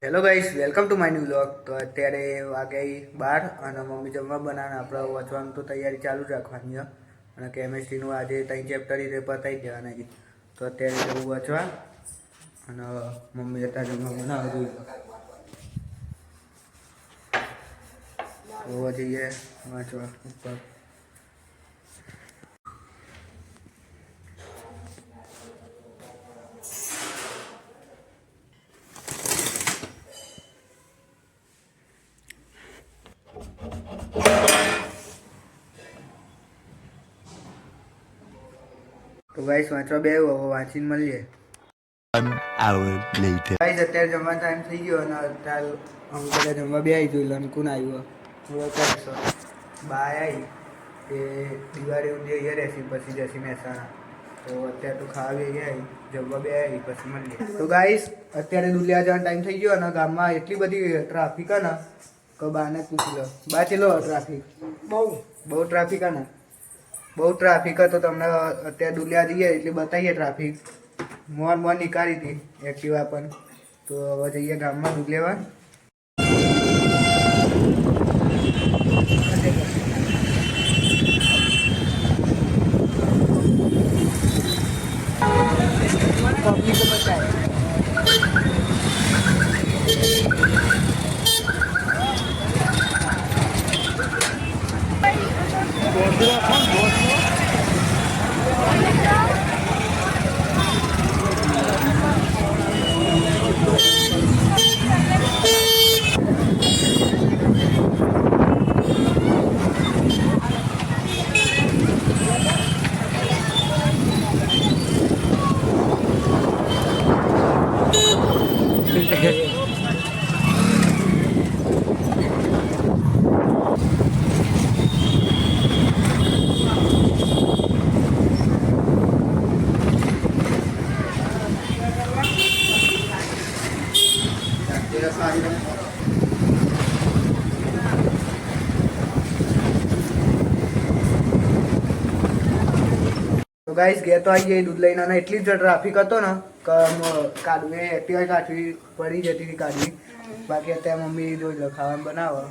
Hello guys, welcome to my new vlog. તો અત્યારે વાગ્યા 12 અને મમ્મી જમવા બનાવે. આપણે વાંચવાનું તો તૈયારી ચાલુ જ રાખવાની છે અને કેમેસ્ટ્રીનું આજે 3 ચેપ્ટર એ પતાવી દેવાના. તો અત્યારે જવું વાંચવા અને મમ્મી અત્યારે જમવા બનાવે જોઈ લો. જઈએ વાંચવા ઉપર. તો ગાઈસ વાંચવા બે હવે વાંચીને મળીએ. ગાઈસ અત્યારે જમવાનો ટાઈમ થઈ ગયો અને અત્યારે અમે બધા જમવા બે આવી જોઈ લો. કોણ આવ્યું? બા આવી એ દિવાળી ઊંધી અહીંયા રહેશે, પછી જશે મહેસાણા. તો અત્યારે તો ખાવા બે આવી, જમવા બે આવી, પછી મળીએ. તો ગાઈસ અત્યારે દુલિયા જવાનો ટાઈમ થઈ ગયો અને ગામમાં એટલી બધી ટ્રાફિક હે ને કે બાને પૂછી લો. બા ચેલો ટ્રાફિક? બહુ ટ્રાફિક હે ને, બહુ ટ્રાફિક હતો. તમને અત્યારે દુલિયા જઈએ એટલે બતાવીએ ટ્રાફિક. મોન નીકાળી હતી એક્ટિવા પણ. તો હવે જઈએ ગામમાં દૂધ લેવા. પબ્લિક બતાવે તો ગાઈસ ઘેર તો આવી ગઈ દૂધ લઈને અને એટલી જ ટ્રાફિક હતો ને કે કાઢવી એક્ટિવા કાઢવી પડી જતી હતી કાઢવી. બાકી અત્યારે મમ્મી જોઈ લો ખાવાનું બનાવો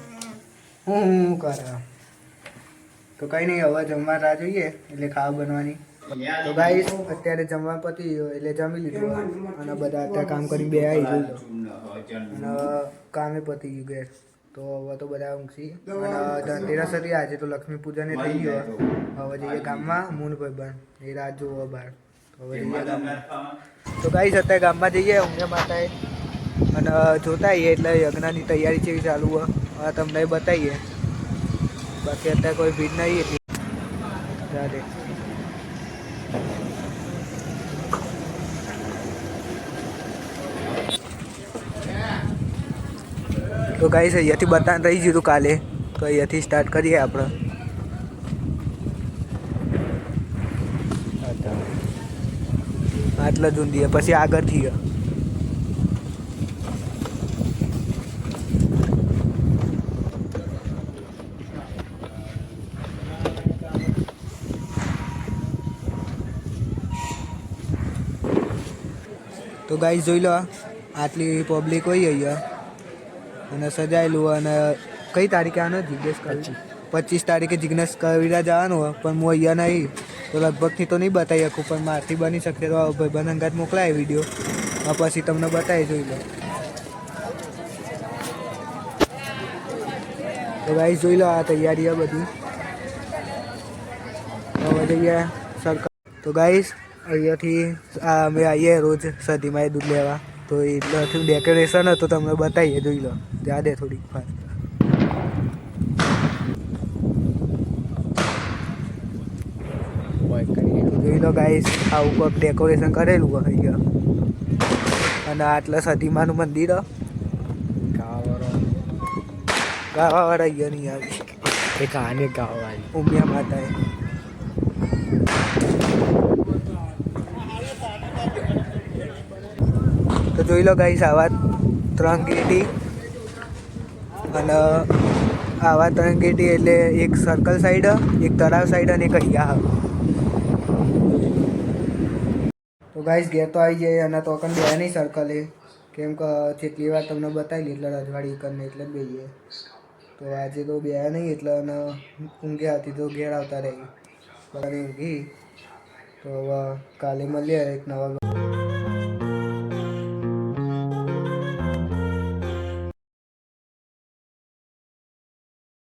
હું કરે. તો કંઈ નહીં, હવે જમવા રાહ જોઈએ એટલે ખાવા બનવાની. તો ગાઈસ અત્યારે જમવા પતી ગયો એટલે જમી લીધું અને બધા અત્યારે કામ કરી બે આવી જોઈ લો અને કામે પતી ગયું ઘેર. તો હવે તો બધા ઊંઘી અને ધનતેરસ હતી આજે તો લક્ષ્મી પૂજન એ થઈ ગયો. હવે જઈએ ગામમાં. મૂન ભાઈબંધ એ રાત જોવો બહાર. હવે જઈએ ગામમાં. તો ગાઈસ અત્યારે ગામમાં જઈએ ઊંઘે માતાએ અને જોતા આવીએ એટલે યજ્ઞની તૈયારી કેવી ચાલુ હોય તમને બતાવીએ. બાકી અત્યારે કોઈ ભીડ નહીં એટલી રાધે. તો ગાઈસ અહીંયાથી બતાન રહી ગયું કાલે, તો અહીંયાથી સ્ટાર્ટ કરીએ આપણે. આટલા જ ઊંધીએ પછી આગળથી તો ગાઈસ જોઈ લો આટલી પબ્લિક હોય અહીંયા અને સજાયેલું. અને કઈ તારીખે આનો જિજ્ઞેશ કરી 25 તારીખે જિજ્ઞેશ કવિરા જવાનું હોય પણ હું અહીંયા નહીં તો લગભગથી તો નહીં બતાવી શકું પણ મારથી બની શકે તો ભાઈબંધ અંગાત મોકલાય વિડીયો પછી તમને બતાવી જોઈ લો. તો ગાઈસ જોઈ લો આ તૈયારી બધી. હવે જઈએ સરકાર. તો ગાઈસ અહીંયાથી અમે આવીએ રોજ સધીમાં દૂધ લેવા. તો એટલું ડેકોરેશન હતું તમને બતાવીએ જોઈ લો. ત્યાં દે થોડીક ફાસ્ટ. જોઈ લો ગાઈસ આવું કોઈક ડેકોરેશન કરેલું હોય અહીંયા. અને આટલા સધીમાનું મંદિર ગાવાવાળા અહીંયા નહીં આવી એ કહાની ગાવાવાળી ઉમિયા માતાએ. તો જોઈ લો ગાઈસ આવા 3 ગેટી અને આવા 3 ગેટી એટલે એક સર્કલ સાઈડ, એક તળાવ સાઈડ અને એક અહીંયા. તો ગાઈસ ઘેર તો આવી જાય અને તો કન બે નહીં સર્કલ એ કેમ કે જેટલી વાર તમને બતાવી એટલે રજવાડી કરીને એટલે બેહીએ. તો આજે તો બે નહીં એટલે અને ઊંઘ્યા હતી તો ઘેર આવતા રહી બધાને ઊંઘી. તો હવે કાલે મળીએ એક નવા